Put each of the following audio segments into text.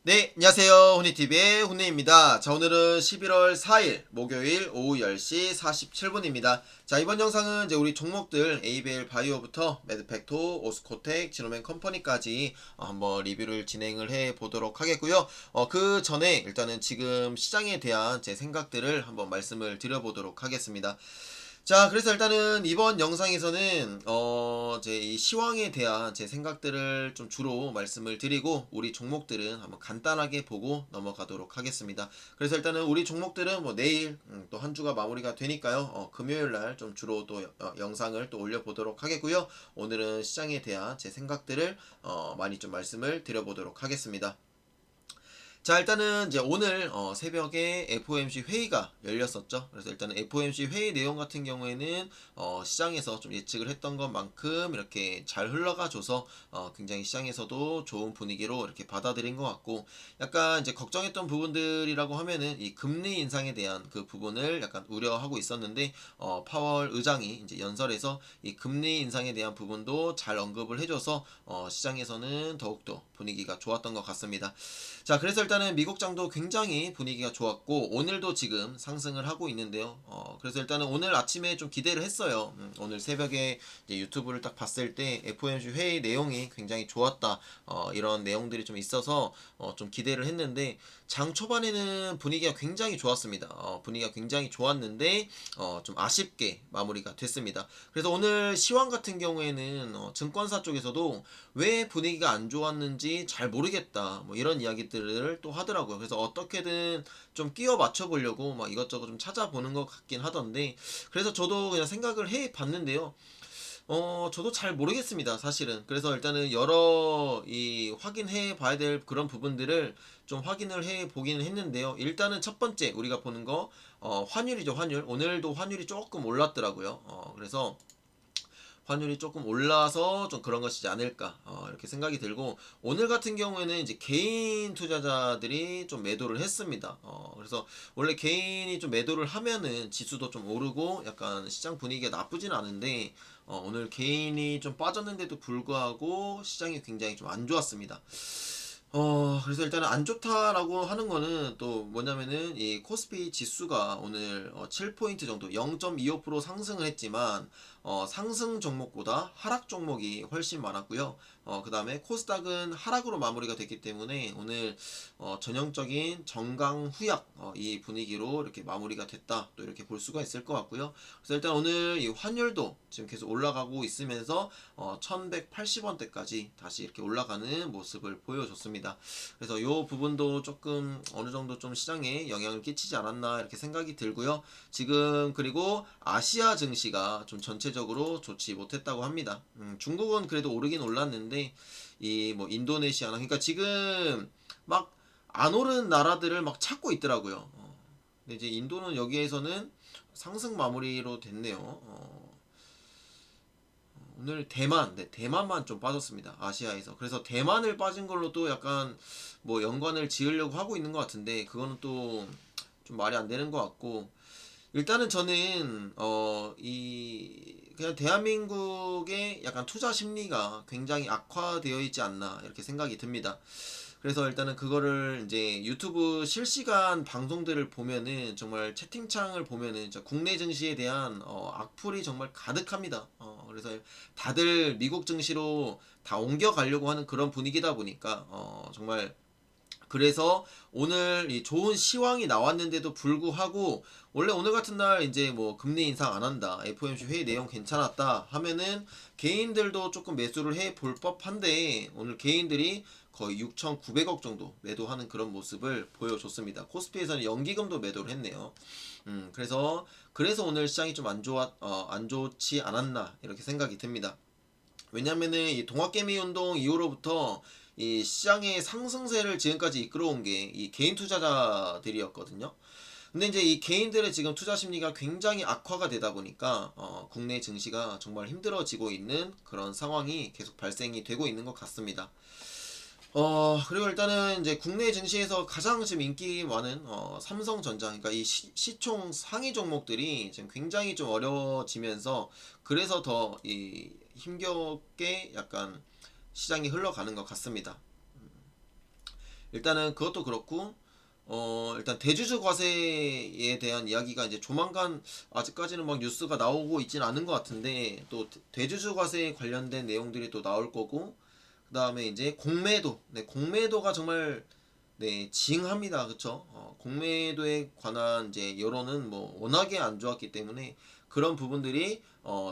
네, 안녕하세요. 훈이TV의 훈이입니다. 자, 오늘은 11월 4일 목요일 오후 10시 47분입니다. 자, 이번 영상은 이제 우리 종목들 ABL 바이오부터 매드팩토, 오스코텍, 지노맨 컴퍼니까지 한번 리뷰를 진행을 해 보도록 하겠고요. 그 전에 일단은 지금 시장에 대한 제 생각들을 한번 말씀을 드려보도록 하겠습니다. 자, 그래서 일단은 이번 영상에서는 제 이 시황에 대한 제 생각들을 좀 주로 말씀을 드리고 우리 종목들은 한번 간단하게 보고 넘어가도록 하겠습니다. 그래서 일단은 우리 종목들은 뭐 내일 또 한 주가 마무리가 되니까요. 금요일 날 좀 주로 또 영상을 또 올려보도록 하겠고요. 오늘은 시장에 대한 제 생각들을 많이 좀 말씀을 드려보도록 하겠습니다. 자, 일단은 이제 오늘 새벽에 FOMC 회의가 열렸었죠. 그래서 일단은 FOMC 회의 내용 같은 경우에는 시장에서 좀 예측을 했던 것만큼 이렇게 잘 흘러가줘서 굉장히 시장에서도 좋은 분위기로 이렇게 받아들인 것 같고, 약간 이제 걱정했던 부분들이라고 하면은 이 금리 인상에 대한 그 부분을 약간 우려하고 있었는데, 파월 의장이 이제 연설에서 이 금리 인상에 대한 부분도 잘 언급을 해줘서 시장에서는 더욱더 분위기가 좋았던 것 같습니다. 자, 그래서 일단은 미국장도 굉장히 분위기가 좋았고 오늘도 지금 상승을 하고 있는데요. 그래서 일단은 오늘 아침에 좀 기대를 했어요. 오늘 새벽에 이제 유튜브를 딱 봤을 때 FOMC 회의 내용이 굉장히 좋았다. 이런 내용들이 좀 있어서 좀 기대를 했는데 장 초반에는 분위기가 굉장히 좋았습니다. 분위기가 굉장히 좋았는데 좀 아쉽게 마무리가 됐습니다. 그래서 오늘 시황 같은 경우에는 증권사 쪽에서도 왜 분위기가 안 좋았는지 잘 모르겠다, 뭐 이런 이야기들을 또 하더라고요. 그래서 어떻게든 좀 끼워 맞춰 보려고 막 이것저것 좀 찾아보는 것 같긴 하던데, 그래서 저도 그냥 생각을 해 봤는데요. 저도 잘 모르겠습니다, 사실은. 그래서 일단은 여러 이 확인해 봐야 될 그런 부분들을 좀 확인을 해 보기는 했는데요. 일단은 첫 번째 우리가 보는 거 환율이죠, 환율. 오늘도 환율이 조금 올랐더라고요. 그래서 환율이 조금 올라서 좀 그런 것이지 않을까, 이렇게 생각이 들고, 오늘 같은 경우에는 이제 개인 투자자들이 좀 매도를 했습니다. 그래서 원래 개인이 좀 매도를 하면은 지수도 좀 오르고 약간 시장 분위기가 나쁘진 않은데 오늘 개인이 좀 빠졌는데도 불구하고 시장이 굉장히 좀 안 좋았습니다. 그래서 일단은 안 좋다라고 하는 거는 또 뭐냐면은 이 코스피 지수가 오늘 7포인트 정도 0.25% 상승을 했지만 상승 종목보다 하락 종목이 훨씬 많았고요. 그 다음에 코스닥은 하락으로 마무리가 됐기 때문에 오늘 전형적인 정강 후약 이 분위기로 이렇게 마무리가 됐다, 또 이렇게 볼 수가 있을 것 같고요. 그래서 일단 오늘 이 환율도 지금 계속 올라가고 있으면서 1180원대까지 다시 이렇게 올라가는 모습을 보여줬습니다. 그래서 이 부분도 조금 어느 정도 좀 시장에 영향을 끼치지 않았나 이렇게 생각이 들고요. 지금 그리고 아시아 증시가 좀 전체적으로 좋지 못했다고 합니다. 중국은 그래도 오르긴 올랐는데 이 뭐 인도네시아나, 그러니까 지금 막 안 오른 나라들을 막 찾고 있더라고요. 근데 이제 인도는 여기에서는 상승 마무리로 됐네요. 오늘 대만, 네, 대만만 좀 빠졌습니다, 아시아에서. 그래서 대만을 빠진 걸로 또 약간 뭐 연관을 지으려고 하고 있는 것 같은데 그거는 또 좀 말이 안 되는 것 같고, 일단은 저는 이 그냥 대한민국의 약간 투자 심리가 굉장히 악화되어 있지 않나 이렇게 생각이 듭니다. 그래서 일단은 그거를 이제 유튜브 실시간 방송들을 보면은 정말 채팅창을 보면은 진짜 국내 증시에 대한 악플이 정말 가득합니다. 그래서 다들 미국 증시로 다 옮겨가려고 하는 그런 분위기다 보니까 정말, 그래서 오늘 이 좋은 시황이 나왔는데도 불구하고 원래 오늘 같은 날 이제 뭐 금리 인상 안 한다, FOMC 회의 내용 괜찮았다 하면은 개인들도 조금 매수를 해 볼 법한데 오늘 개인들이 거의 6,900억 정도 매도하는 그런 모습을 보여줬습니다. 코스피에서는 연기금도 매도를 했네요. 그래서 오늘 시장이 좀 안 좋지 않았나 이렇게 생각이 듭니다. 왜냐면은 이 동학개미 운동 이후로부터 이 시장의 상승세를 지금까지 이끌어온 게 이 개인 투자자들이었거든요. 근데 이제 이 개인들의 지금 투자 심리가 굉장히 악화가 되다 보니까 국내 증시가 정말 힘들어지고 있는 그런 상황이 계속 발생이 되고 있는 것 같습니다. 그리고 일단은 이제 국내 증시에서 가장 지금 인기 많은 삼성전자, 그러니까 이 시총 상위 종목들이 지금 굉장히 좀 어려워지면서 그래서 더 이 힘겹게 약간 시장이 흘러가는 것 같습니다. 일단은 그것도 그렇고 일단 대주주 과세에 대한 이야기가 이제 조만간 아직까지는 막 뉴스가 나오고 있지는 않은 것 같은데 또 대주주 과세에 관련된 내용들이 또 나올 거고 그 다음에 이제 공매도 네 공매도가 정말 네 징합니다 그쵸 공매도에 관한 이제 여론은 뭐 워낙에 안 좋았기 때문에 그런 부분들이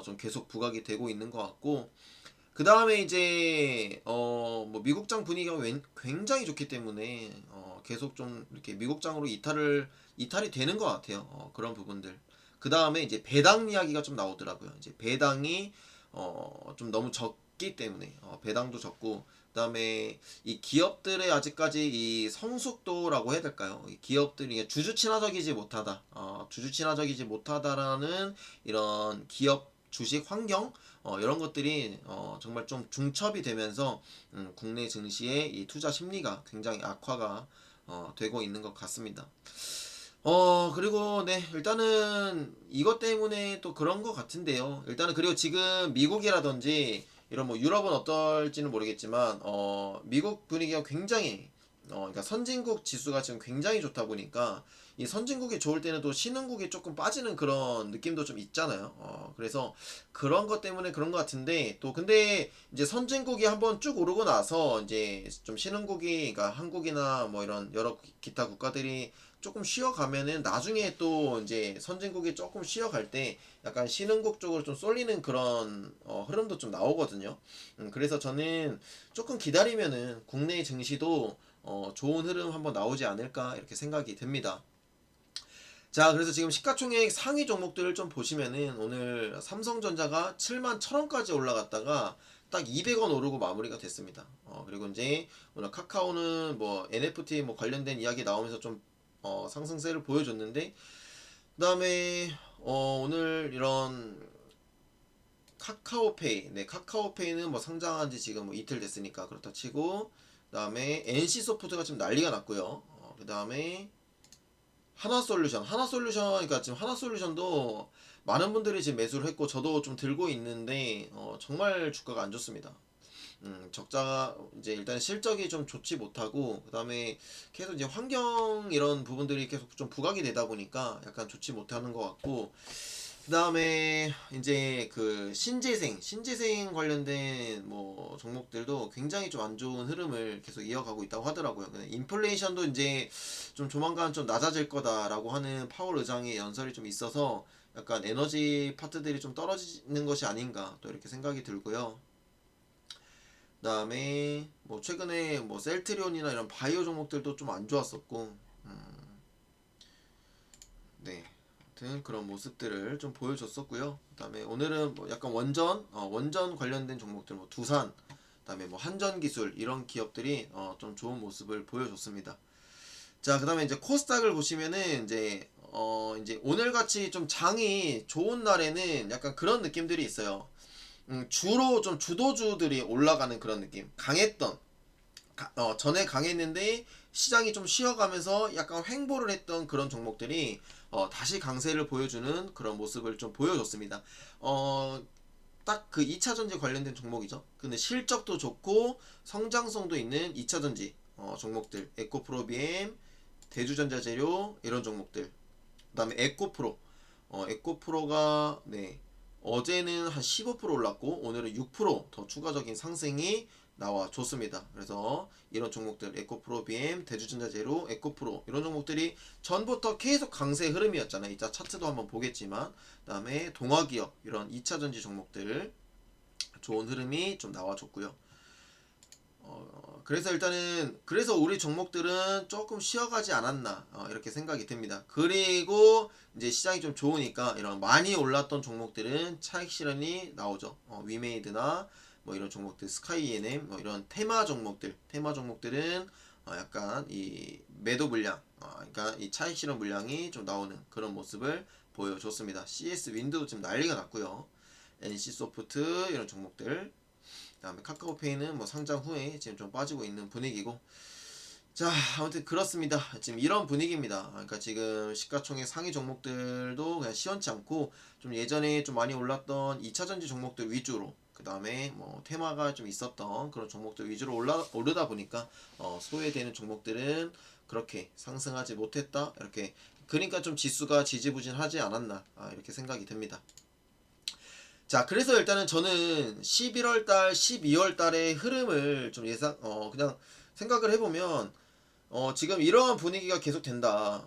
좀 계속 부각이 되고 있는 것 같고 그 다음에 이제 뭐 미국장 분위기가 굉장히 좋기 때문에 계속 좀 이렇게 미국장으로 이탈이 되는 것 같아요. 그런 부분들. 그 다음에 이제 배당 이야기가 좀 나오더라고요. 이제 배당이 좀 너무 적기 때문에 배당도 적고 그 다음에 이 기업들의 아직까지 이 성숙도라고 해야 될까요? 이 기업들이 주주 친화적이지 못하다, 주주 친화적이지 못하다라는 이런 기업 주식 환경 이런 것들이 정말 좀 중첩이 되면서 국내 증시의 이 투자 심리가 굉장히 악화가 되고 있는 것 같습니다. 그리고 네, 일단은 이것 때문에 또 그런 것 같은데요. 일단은 그리고 지금 미국이라든지 이런 뭐 유럽은 어떨지는 모르겠지만 미국 분위기가 굉장히 그러니까 선진국 지수가 지금 굉장히 좋다 보니까 이 선진국이 좋을 때는 또 신흥국이 조금 빠지는 그런 느낌도 좀 있잖아요. 그래서 그런 것 때문에 그런 것 같은데 또 근데 이제 선진국이 한번 쭉 오르고 나서 이제 좀 신흥국이 그러니까 한국이나 뭐 이런 여러 기타 국가들이 조금 쉬어가면은 나중에 또 이제 선진국이 조금 쉬어갈 때 약간 신흥국 쪽으로 좀 쏠리는 그런 흐름도 좀 나오거든요. 그래서 저는 조금 기다리면은 국내 증시도 좋은 흐름 한번 나오지 않을까 이렇게 생각이 듭니다. 자, 그래서 지금 시가총액 상위 종목들을 좀 보시면은 오늘 삼성전자가 7만 1,000원까지 올라갔다가 딱 200원 오르고 마무리가 됐습니다. 그리고 이제 오늘 카카오는 뭐 NFT 뭐 관련된 이야기 나오면서 좀 상승세를 보여줬는데 그다음에 오늘 이런 카카오페이, 네 카카오페이는 뭐 상장한 지 지금 뭐 이틀 됐으니까 그렇다 치고 그다음에 NC소프트가 지금 난리가 났고요. 그다음에 하나솔루션 그러니까 지금 하나솔루션도 많은 분들이 지금 매수를 했고 저도 좀 들고 있는데 정말 주가가 안 좋습니다. 적자가 이제 일단 실적이 좀 좋지 못하고 그다음에 계속 이제 환경 이런 부분들이 계속 좀 부각이 되다 보니까 약간 좋지 못하는 것 같고 그다음에 이제 그 신재생 관련된 뭐 종목들도 굉장히 좀 안 좋은 흐름을 계속 이어가고 있다고 하더라고요. 인플레이션도 이제 좀 조만간 좀 낮아질 거다라고 하는 파월 의장의 연설이 좀 있어서 약간 에너지 파트들이 좀 떨어지는 것이 아닌가 또 이렇게 생각이 들고요. 그다음에 뭐 최근에 뭐 셀트리온이나 이런 바이오 종목들도 좀 안 좋았었고 네. 아무튼 그런 모습들을 좀 보여줬었고요. 그다음에 오늘은 뭐 약간 원전 관련된 종목들 뭐 두산 그다음에 뭐 한전기술 이런 기업들이 좀 좋은 모습을 보여줬습니다. 자, 그다음에 이제 코스닥을 보시면은 이제 오늘 같이 좀 장이 좋은 날에는 약간 그런 느낌들이 있어요. 주로 좀 주도주들이 올라가는 그런 느낌. 전에 강했는데 시장이 좀 쉬어가면서 약간 횡보를 했던 그런 종목들이 다시 강세를 보여주는 그런 모습을 좀 보여줬습니다. 딱 그 2차전지 관련된 종목이죠. 근데 실적도 좋고 성장성도 있는 2차전지 종목들 에코프로비엠, 대주전자재료 이런 종목들 그 다음에 에코프로가 네 어제는 한 15% 올랐고 오늘은 6%더 추가적인 상승이 나와줬습니다. 그래서 이런 종목들 에코프로 BM, 대주전자재료, 에코프로 이런 종목들이 전부터 계속 강세 흐름이었잖아요. 이따 차트도 한번 보겠지만 그 다음에 동화기업 이런 2차전지 종목들 좋은 흐름이 좀 나와줬고요. 그래서 일단은 그래서 우리 종목들은 조금 쉬어가지 않았나 이렇게 생각이 듭니다. 그리고 이제 시장이 좀 좋으니까 이런 많이 올랐던 종목들은 차익 실현이 나오죠. 위메이드나 뭐 이런 종목들 스카이 ENM 뭐 이런 테마 종목들은 약간 이 매도 물량 그러니까 이 차익 실현 물량이 좀 나오는 그런 모습을 보여줬습니다. CS 윈드도 지금 난리가 났고요. NC 소프트 이런 종목들 그다음에 카카오페이는 뭐 상장 후에 지금 좀 빠지고 있는 분위기고 자 아무튼 그렇습니다. 지금 이런 분위기입니다. 그러니까 지금 시가총액 상위 종목들도 그냥 시원치 않고 좀 예전에 좀 많이 올랐던 2차전지 종목들 위주로 그 그 다음에 뭐 테마가 좀 있었던 그런 종목들 위주로 오르다 보니까 소외되는 종목들은 그렇게 상승하지 못했다. 이렇게 그러니까 좀 지수가 지지부진하지 않았나 이렇게 생각이 듭니다. 자, 그래서 일단은 저는 11월 달, 12월 달의 흐름을 좀 그냥 생각을 해보면 지금 이러한 분위기가 계속 된다.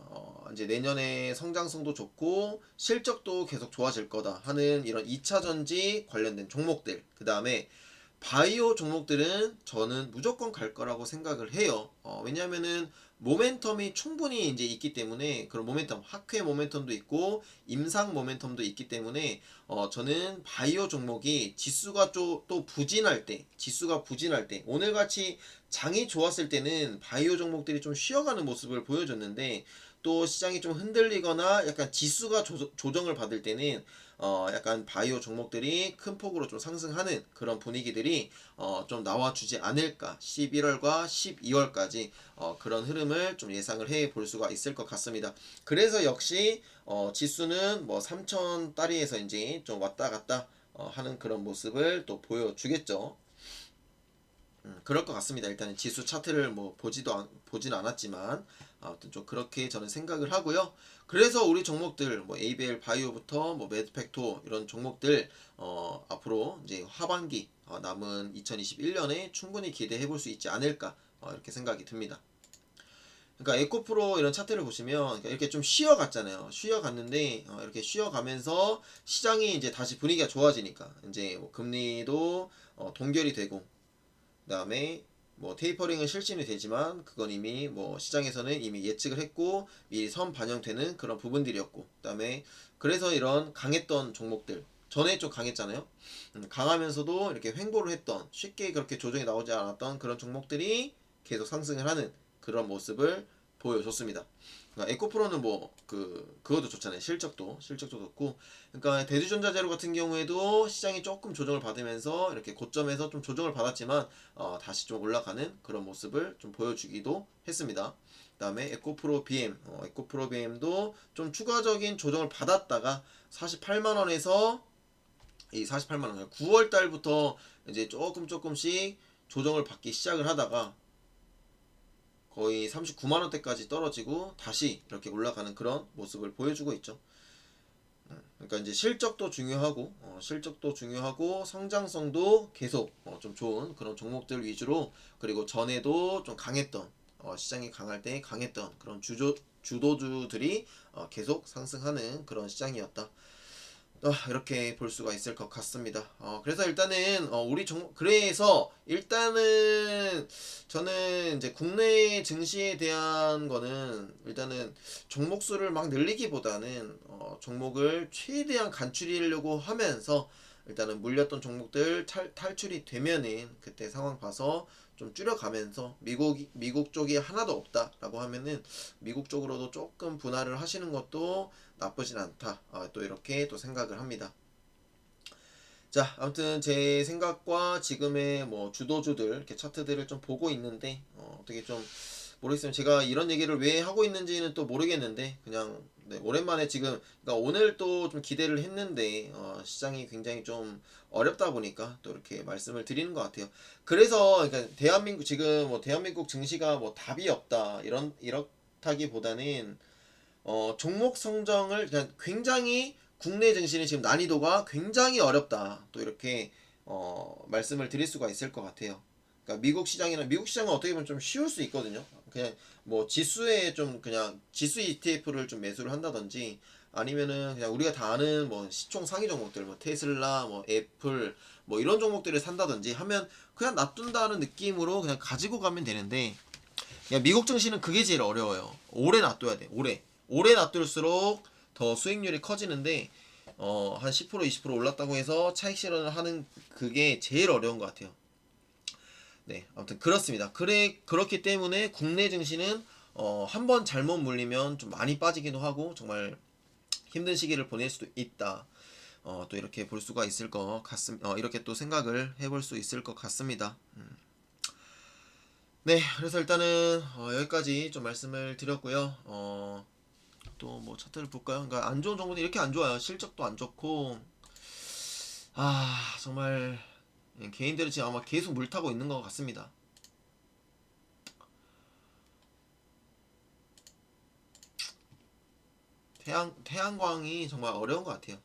이제 내년에 성장성도 좋고 실적도 계속 좋아질 거다 하는 이런 2차 전지 관련된 종목들. 그 다음에 바이오 종목들은 저는 무조건 갈 거라고 생각을 해요. 왜냐면은 모멘텀이 충분히 이제 있기 때문에 그런 모멘텀, 학회 모멘텀도 있고 임상 모멘텀도 있기 때문에 저는 바이오 종목이 지수가 또 부진할 때, 오늘같이 장이 좋았을 때는 바이오 종목들이 좀 쉬어가는 모습을 보여줬는데 또 시장이 좀 흔들리거나 약간 지수가 조정을 받을 때는 약간 바이오 종목들이 큰 폭으로 좀 상승하는 그런 분위기들이 좀 나와주지 않을까. 11월과 12월까지 그런 흐름을 좀 예상을 해 볼 수가 있을 것 같습니다. 그래서 역시 지수는 뭐 3천 다리에서 이제 좀 왔다 갔다 하는 그런 모습을 또 보여주겠죠. 그럴 것 같습니다. 일단은 지수 차트를 뭐 보진 않았지만 아무튼 좀 그렇게 저는 생각을 하고요. 그래서 우리 종목들 뭐 ABL 바이오부터 뭐 매드팩토 이런 종목들 앞으로 이제 하반기 남은 2021년에 충분히 기대해 볼 수 있지 않을까 이렇게 생각이 듭니다. 그러니까 에코프로 이런 차트를 보시면 그러니까 이렇게 좀 쉬어갔잖아요. 쉬어갔는데 이렇게 쉬어가면서 시장이 이제 다시 분위기가 좋아지니까 이제 뭐 금리도 동결이 되고 그다음에 뭐 테이퍼링은 실시는 되지만 그건 이미 뭐 시장에서는 이미 예측을 했고 미리 선 반영되는 그런 부분들이었고 그다음에 그래서 이런 강했던 종목들 전에 좀 강했잖아요. 강하면서도 이렇게 횡보를 했던 쉽게 그렇게 조정이 나오지 않았던 그런 종목들이 계속 상승을 하는 그런 모습을 보여줬습니다. 그러니까 에코프로는 뭐 그것도 좋잖아요. 실적도 좋고 그러니까 대두전자재료 같은 경우에도 시장이 조금 조정을 받으면서 이렇게 고점에서 좀 조정을 받았지만 다시 좀 올라가는 그런 모습을 좀 보여주기도 했습니다. 그다음에 에코프로 BM도 좀 추가적인 조정을 받았다가 48만 원에서 이 48만 원 9월 달부터 이제 조금씩 조정을 받기 시작을 하다가 거의 39만 원대까지 떨어지고 다시 이렇게 올라가는 그런 모습을 보여주고 있죠. 그러니까 이제 실적도 중요하고 성장성도 계속 좀 좋은 그런 종목들 위주로 그리고 전에도 좀 강했던 시장이 강할 때 강했던 그런 주도주들이 계속 상승하는 그런 시장이었다. 이렇게 볼 수가 있을 것 같습니다. 그래서 일단은 그래서 일단은 저는 이제 국내 증시에 대한 거는 일단은 종목 수를 막 늘리기보다는 종목을 최대한 간추리려고 하면서 일단은 물렸던 종목들 탈출이 되면은 그때 상황 봐서 좀 줄여가면서 미국 쪽이 하나도 없다라고 하면은 미국 쪽으로도 조금 분할을 하시는 것도 나쁘진 않다. 또 이렇게 또 생각을 합니다. 자, 아무튼 제 생각과 지금의 뭐 주도주들 이렇게 차트들을 좀 보고 있는데 어떻게 좀 모르겠어요. 제가 이런 얘기를 왜 하고 있는지는 또 모르겠는데 그냥 네, 오랜만에 지금 그러니까 오늘 또 좀 기대를 했는데 시장이 굉장히 좀 어렵다 보니까 또 이렇게 말씀을 드리는 것 같아요. 그래서 그러니까 대한민국 지금 뭐 대한민국 증시가 뭐 답이 없다 이렇다기보다는 종목 성정을 그냥 굉장히 국내 증시는 지금 난이도가 굉장히 어렵다. 또 이렇게 말씀을 드릴 수가 있을 것 같아요. 그러니까 미국 시장은 어떻게 보면 좀 쉬울 수 있거든요. 그냥 뭐 지수에 좀 그냥 지수 ETF를 좀 매수를 한다든지 아니면은 그냥 우리가 다 아는 뭐 시총 상위 종목들 뭐 테슬라 뭐 애플 뭐 이런 종목들을 산다든지 하면 그냥 놔둔다는 느낌으로 그냥 가지고 가면 되는데 미국 증시는 그게 제일 어려워요. 오래 놔둬야 돼. 오래 놔둘수록 더 수익률이 커지는데 한 10% 20% 올랐다고 해서 차익 실현을 하는 그게 제일 어려운 것 같아요. 네, 아무튼 그렇습니다. 그렇기 때문에 국내 증시는 한번 잘못 물리면 좀 많이 빠지기도 하고 정말 힘든 시기를 보낼 수도 있다. 또 이렇게 볼 수가 있을 것 같습니다. 이렇게 또 생각을 해볼 수 있을 것 같습니다. 네, 그래서 일단은 여기까지 좀 말씀을 드렸고요. 또 뭐 차트를 볼까요? 그러니까 안 좋은 정보는 이렇게 안 좋아요. 실적도 안 좋고 정말 개인들은 지금 아마 계속 물 타고 있는 것 같습니다. 태양광이 정말 어려운 것 같아요.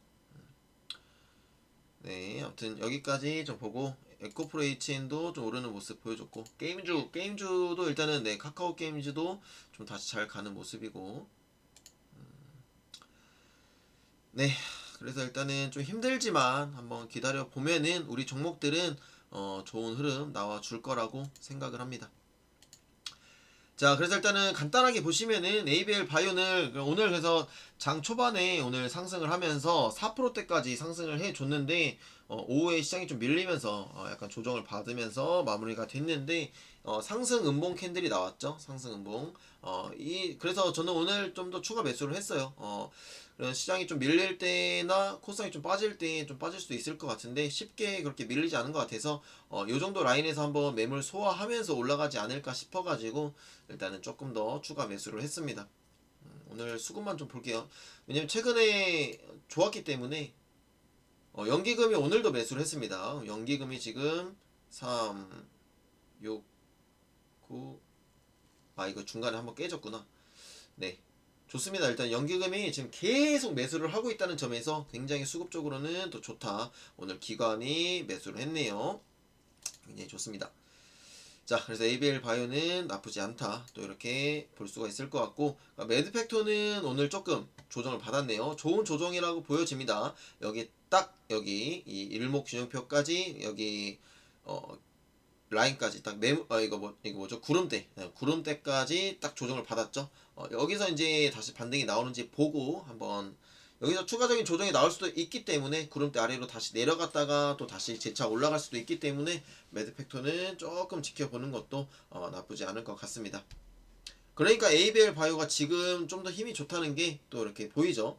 네, 아무튼 여기까지 좀 보고 에코프로 HN도 좀 오르는 모습 보여줬고 게임주도 일단은 네 카카오 게임즈도 좀 다시 잘 가는 모습이고 네 그래서 일단은 좀 힘들지만 한번 기다려 보면은 우리 종목들은 좋은 흐름 나와 줄 거라고 생각을 합니다. 자, 그래서 일단은 간단하게 보시면은 ABL 바이오는 오늘 그래서 장 초반에 오늘 상승을 하면서 4%대까지 상승을 해줬는데 오후에 시장이 좀 밀리면서 약간 조정을 받으면서 마무리가 됐는데 상승 음봉 캔들이 나왔죠. 상승 음봉. 그래서 저는 오늘 좀 더 추가 매수를 했어요. 그런 시장이 좀 밀릴 때나 코스닥이 좀 빠질 때 좀 빠질 수도 있을 것 같은데 쉽게 그렇게 밀리지 않은 것 같아서 요 정도 라인에서 한번 매물 소화하면서 올라가지 않을까 싶어가지고 일단은 조금 더 추가 매수를 했습니다. 오늘 수급만 좀 볼게요. 왜냐면 최근에 좋았기 때문에 연기금이 오늘도 매수를 했습니다. 연기금이 지금 3, 6, 9 이거 중간에 한번 깨졌구나. 네. 좋습니다. 일단 연기금이 지금 계속 매수를 하고 있다는 점에서 굉장히 수급적으로는 또 좋다. 오늘 기관이 매수를 했네요. 굉장히 좋습니다. 자, 그래서 ABL 바이오는 나쁘지 않다. 또 이렇게 볼 수가 있을 것 같고, 매드팩토는 오늘 조금 조정을 받았네요. 좋은 조정이라고 보여집니다. 여기 딱 여기 이 일목균형표까지 여기 라인까지 딱 이거 뭐죠? 구름대. 네, 구름대까지 딱 조정을 받았죠. 여기서 이제 다시 반등이 나오는지 보고 한번 여기서 추가적인 조정이 나올 수도 있기 때문에 구름대 아래로 다시 내려갔다가 또 다시 재차 올라갈 수도 있기 때문에 매드팩토는 조금 지켜보는 것도 나쁘지 않을 것 같습니다. 그러니까 ABL 바이오가 지금 좀 더 힘이 좋다는 게 또 이렇게 보이죠.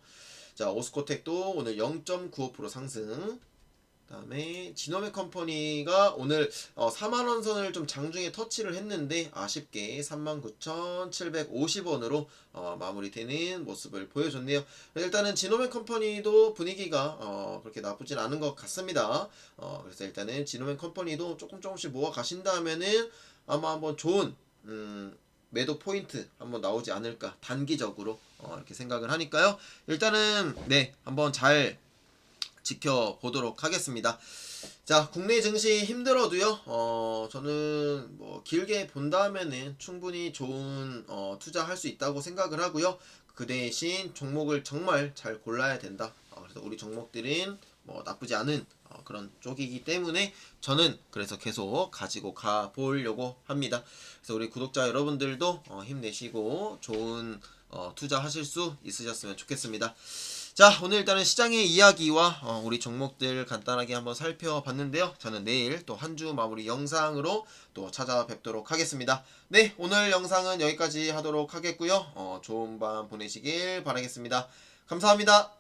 자, 오스코텍도 오늘 0.95% 상승. 그다음에 지노맥 컴퍼니가 오늘 4만원 선을 좀 장중에 터치를 했는데 아쉽게 39,750원으로 마무리되는 모습을 보여줬네요. 일단은 지노맥 컴퍼니도 분위기가 그렇게 나쁘진 않은 것 같습니다. 그래서 일단은 지노맥 컴퍼니도 조금씩 모아 가신다면은 아마 한번 좋은 매도 포인트 한번 나오지 않을까 단기적으로 이렇게 생각을 하니까요. 일단은 네 한번 잘 지켜보도록 하겠습니다. 자, 국내 증시 힘들어도요, 저는 뭐 길게 본다면은 충분히 좋은 투자할 수 있다고 생각을 하고요. 그 대신 종목을 정말 잘 골라야 된다. 그래서 우리 종목들은 뭐 나쁘지 않은 그런 쪽이기 때문에 저는 그래서 계속 가지고 가 보려고 합니다. 그래서 우리 구독자 여러분들도 힘내시고 좋은 투자하실 수 있으셨으면 좋겠습니다. 자, 오늘 일단은 시장의 이야기와 우리 종목들 간단하게 한번 살펴봤는데요. 저는 내일 또 한 주 마무리 영상으로 또 찾아뵙도록 하겠습니다. 네, 오늘 영상은 여기까지 하도록 하겠고요. 좋은 밤 보내시길 바라겠습니다. 감사합니다.